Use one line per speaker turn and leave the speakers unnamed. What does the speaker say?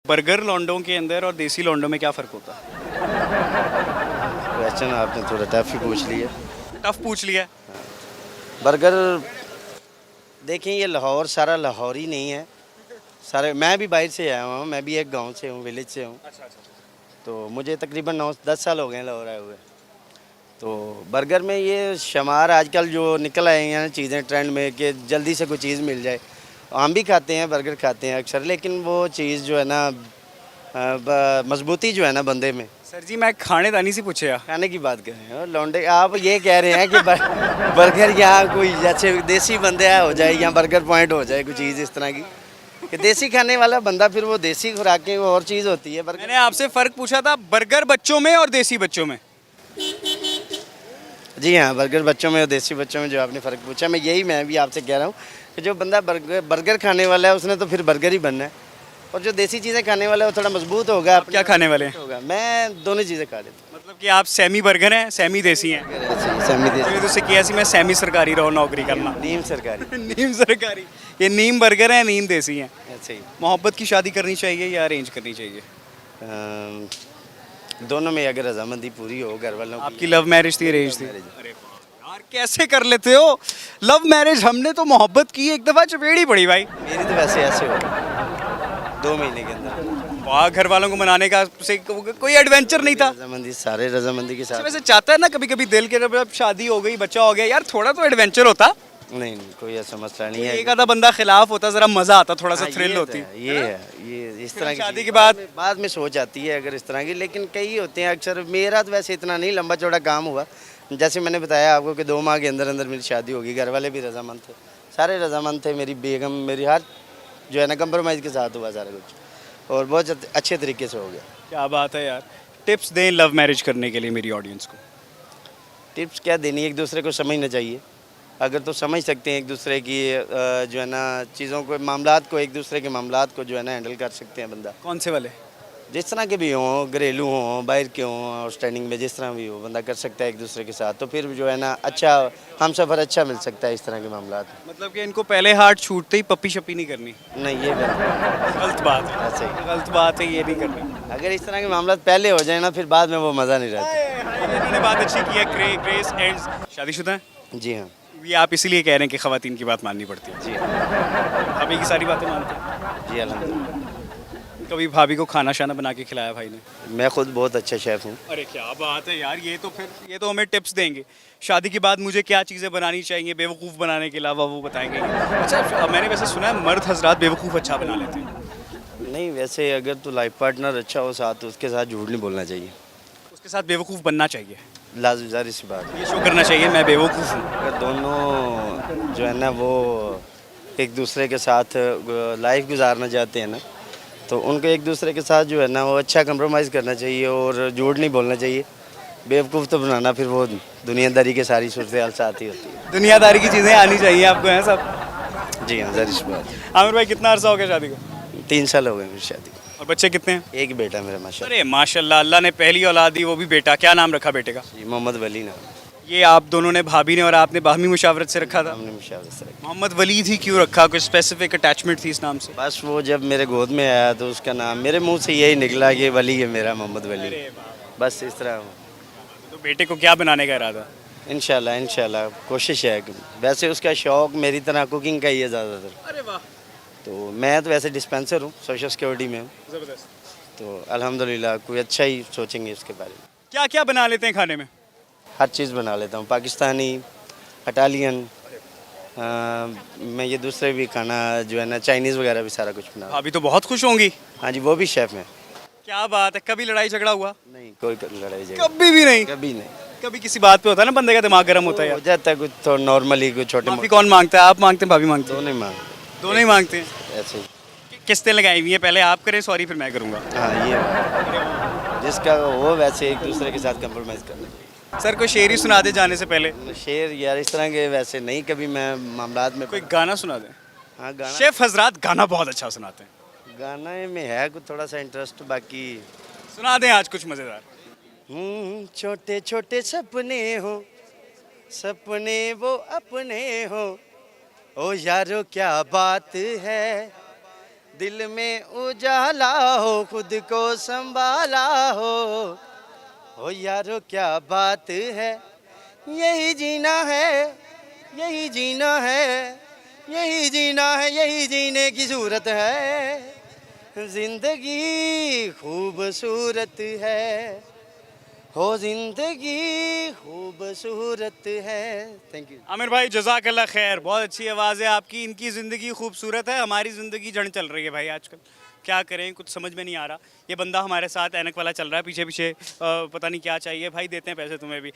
Burger लौंडों के अंदर और देसी लौंडों में क्या फ़र्क होता है?
क्वेश्चन आपने थोड़ा टफ ही पूछ लिया।
टफ पूछ लिया है।
बर्गर देखें, ये लाहौर सारा लाहौर ही नहीं है। सारे मैं भी बाहर से आया हुआ हूँ, मैं भी एक गांव से हूँ, विलेज से हूँ। तो मुझे तकरीबन 9-10 साल हो गए हैं लाहौर आए हुए। तो बर्गर में ये शुमार आजकल जो निकल आए हैं ना चीज़ें ट्रेंड में कि जल्दी से कोई चीज़ मिल जाए। हम भी खाते हैं, बर्गर खाते हैं अक्सर, लेकिन वो चीज़ जो है ना मजबूती जो है ना बंदे में।
सर जी मैं खानेदानी से पूछे यार।
खाने की बात कर रहे हैं और लौंडे आप ये कह रहे हैं कि बर्गर यहाँ कोई जैसे देसी बंदे हो जाए या बर्गर पॉइंट हो जाए कोई चीज़ इस तरह की कि देसी खाने वाला बंदा फिर वो देसी खुराकें वो और चीज़ होती है। बर्गर
मैंने आपसे फ़र्क पूछा था बर्गर बच्चों में और देसी बच्चों में।
जी हाँ, बर्गर बच्चों में और देसी बच्चों में जो आपने फ़र्क पूछा, मैं भी आपसे कह रहा हूँ कि जो बंदा बर्गर खाने वाला है उसने तो फिर बर्गर ही बनना है, और जो देसी चीज़ें खाने वाला है वो थोड़ा मजबूत होगा।
आप क्या खाने वाले हैं?
होगा, मैं दोनों चीज़ें खा लेता हूँ।
मतलब कि आप सेमी बर्गर हैं, सेमी देसी हैं।
सेमी देसी,
जिਵੇਂ ਤੁਸੀਂ ਕਿਹਾ ਸੀ मैं सेमी सरकारी रहो नौकरी करना।
नीम सरकारी।
नीम सरकारी। ये नीम बर्गर है, नीम देसी हैं।
ऐसे ही
मोहब्बत की शादी करनी चाहिए या अरेंज करनी चाहिए?
दोनों में अगर रजामंदी पूरी हो घर वालों की।
आपकी लव मैरिज थी, अरेंज थी?
marriage।
अरे यार कैसे कर लेते हो लव मैरिज? हमने तो मोहब्बत की, एक दफ़ा चपेड़ी पड़ी भाई।
मेरी तो वैसे ऐसे हो 2 महीने के अंदर।
वाह, घर वालों को मनाने का से कोई एडवेंचर नहीं था?
रजामंदी, सारे रजामंदी के
अच्छा,
साथ।
वैसे चाहता है ना कभी कभी दिल के, जब अब शादी हो गई, बच्चा हो गया, यार थोड़ा तो एडवेंचर होता।
नहीं नहीं, कोई ऐसा मसला नहीं है।
एक आधा बंदा खिलाफ होता, जरा मजा आता, थोड़ा सा
हाँ,
थ्रिल
ये तो
होती।
है, ये इस तरह की
शादी
चीज़
के बाद
में सोच आती है अगर इस तरह की, लेकिन कई होते हैं अक्सर। मेरा तो वैसे इतना नहीं लंबा चौड़ा काम हुआ, जैसे मैंने बताया आपको कि 2 माह के अंदर अंदर मेरी शादी होगी। घर वाले भी रजामंद थे, सारे रजामंद थे। मेरी बेगम, मेरी हर जो है ना कंप्रोमाइज़ के साथ हुआ सारा कुछ, और बहुत अच्छे तरीके से हो गया।
क्या बात है यार। टिप्स दें लव मैरिज करने के लिए मेरी ऑडियंस को।
टिप्स क्या देनी, एक दूसरे को समझना चाहिए। अगर तो समझ सकते हैं एक दूसरे की जो है ना चीज़ों को, मामलात को, एक दूसरे के मामलात को जो है ना हैंडल कर सकते हैं बंदा।
कौन से वाले?
जिस तरह के भी हों, घरेलू हों, बाहर के हों, और स्टैंडिंग में जिस तरह भी हो, बंदा कर सकता है एक दूसरे के साथ, तो फिर जो है ना अच्छा हम सफ़र अच्छा मिल सकता है इस तरह के मामलात में।
मतलब कि इनको पहले हार्ट छूटते ही पप्पी शप्पी नहीं करनी?
नहीं, ये
गलत बात है।
ऐसे ही।
गलत बात है, ये नहीं करना।
अगर इस तरह के मामलात पहले हो जाए ना, फिर बाद में वो मज़ा नहीं रहता।
हाय, हाय, इन्होंने बात अच्छी की है। Grace ends. शादीशुदा हैं?
जी हाँ।
ये आप इसीलिए कह रहे हैं कि खवातीन की बात माननी पड़ती है?
जी हाँ।
भाभी की सारी बातें मानते हैं?
जी अल्हम्दुलिल्लाह।
कभी भाभी को खाना शाना बना के खिलाया भाई ने?
मैं खुद बहुत अच्छा शेफ़ हूँ।
अरे क्या बात है यार, ये तो हमें टिप्स देंगे। शादी के बाद मुझे क्या चीज़ें बनानी चाहिए बेवकूफ़ बनाने के अलावा, वो बताएंगे? अच्छा, मैंने वैसे सुना है मर्द हजरात बेवकूफ़ अच्छा बना लेते हैं।
नहीं, वैसे अगर तो लाइफ पार्टनर अच्छा हो साथ, तो उसके साथ झूठ नहीं बोलना चाहिए।
उसके साथ बेवकूफ़ बनना चाहिए,
लाज़िम सी बात है।
ये शो करना चाहिए मैं बेवकूफ़ हूँ।
अगर दोनों जो है ना वो एक दूसरे के साथ लाइफ गुजारना चाहते हैं ना, तो उनको एक दूसरे के साथ जो है ना वो अच्छा कंप्रोमाइज़ करना चाहिए और झूठ नहीं बोलना चाहिए। बेवकूफ़ तो बनाना फिर वो दुनियादारी के सारी सूरत साथ ही होती है।
दुनियादारी की चीज़ें आनी चाहिए आपको, हैं सब?
जी हाँ, ज़ाहिर सी बात है।
आमिर भाई कितना अर्सा हो गया शादी को?
3 साल हो गए मेरी शादी को।
और बच्चे कितने हैं?
एक बेटा मेरा माशाल्लाह।
अरे माशाल्लाह, अल्लाह ने पहली औलाद दी, वो भी बेटा। क्या नाम रखा बेटे का?
जी, मोहम्मद वली नाम।
ये आप दोनों ने, भाभी ने और आपने बाहमी मुशावरत से रखा था?
हमने मुशावरत से रखा।
मोहम्मद वलीद ही क्यों रखा? कोई स्पेसिफिक अटैचमेंट थी इस नाम से?
बस वो जब मेरे गोद में आया तो उसका नाम मेरे मुंह से यही निकला कि वली है मेरा, मोहम्मद वली।
अरे वाह।
बस इस तरह।
तो बेटे को क्या बनाने का इरादा?
इंशाल्लाह कोशिश है। वैसे उसका शौक़ मेरी तरह कुकिंग का ही है ज़्यादातर।
अरे वाह,
तो मैं तो वैसे डिस्पेंसर हूँ, सोशल सिक्योरिटी में हूँ।
ज़बरदस्त।
तो अल्हम्दुलिल्लाह कोई अच्छा ही सोचेंगे इसके बारे में।
क्या क्या बना लेते हैं खाने में?
हर चीज़ बना लेता हूँ, पाकिस्तानी, इटालियन, मैं ये दूसरे भी खाना जो है ना चाइनीज़ वगैरह भी सारा कुछ बना।
भाभी तो बहुत खुश होंगी।
हाँ जी, वो भी शेफ़ में।
क्या बात है, कभी लड़ाई झगड़ा हुआ?
नहीं, कोई लड़ाई झगड़ा
कभी भी नहीं?
कभी नहीं।
कभी किसी बात पे होता है ना बंदे का दिमाग गर्म होता है
हो
यार।
जाता है कुछ तो नॉर्मली, कुछ छोटे
माफी
मोटे।
कौन मांगता है? आप मांगते हैं, भाभी मांगते हैं?
दोनों ही मांग
दोनों ही मांगते हैं।
ऐसे ही।
किस्तें लगाई हुई हैं, पहले आप करें सॉरी, फिर मैं करूँगा।
हाँ, ये बात है। जिसका वो वैसे एक दूसरे के साथ कंप्रोमाइज़ करना चाहिए।
सर कोई शेर ही सुना दे जाने से पहले।
शेर यार इस तरह के वैसे नहीं कभी मैं मामलात में।
कोई गाना सुना दें।
हाँ, गाना।
शेफ हजरात गाना बहुत अच्छा सुनाते हैं।
गाना में है कुछ थोड़ा सा इंटरेस्ट, बाकी
सुना दें आज कुछ मज़ेदार।
छोटे छोटे सपने हो, सपने वो अपने हो, ओ यारो क्या बात है, दिल में उजाला हो, खुद को संभाला हो यारो क्या बात है, यही जीना है, यही जीना है, यही जीना है, यही जीने की सूरत है, जिंदगी खूबसूरत है, हो जिंदगी खूबसूरत है। Thank you.
आमिर भाई जज़ाकल्लाह खैर, बहुत अच्छी आवाज़ है आपकी। इनकी ज़िंदगी खूबसूरत है, हमारी ज़िंदगी जड़ चल रही है भाई आजकल। क्या करें, कुछ समझ में नहीं आ रहा। ये बंदा हमारे साथ ऐनक वाला चल रहा है पीछे पीछे, पता नहीं क्या चाहिए भाई, देते हैं पैसे तुम्हें भी।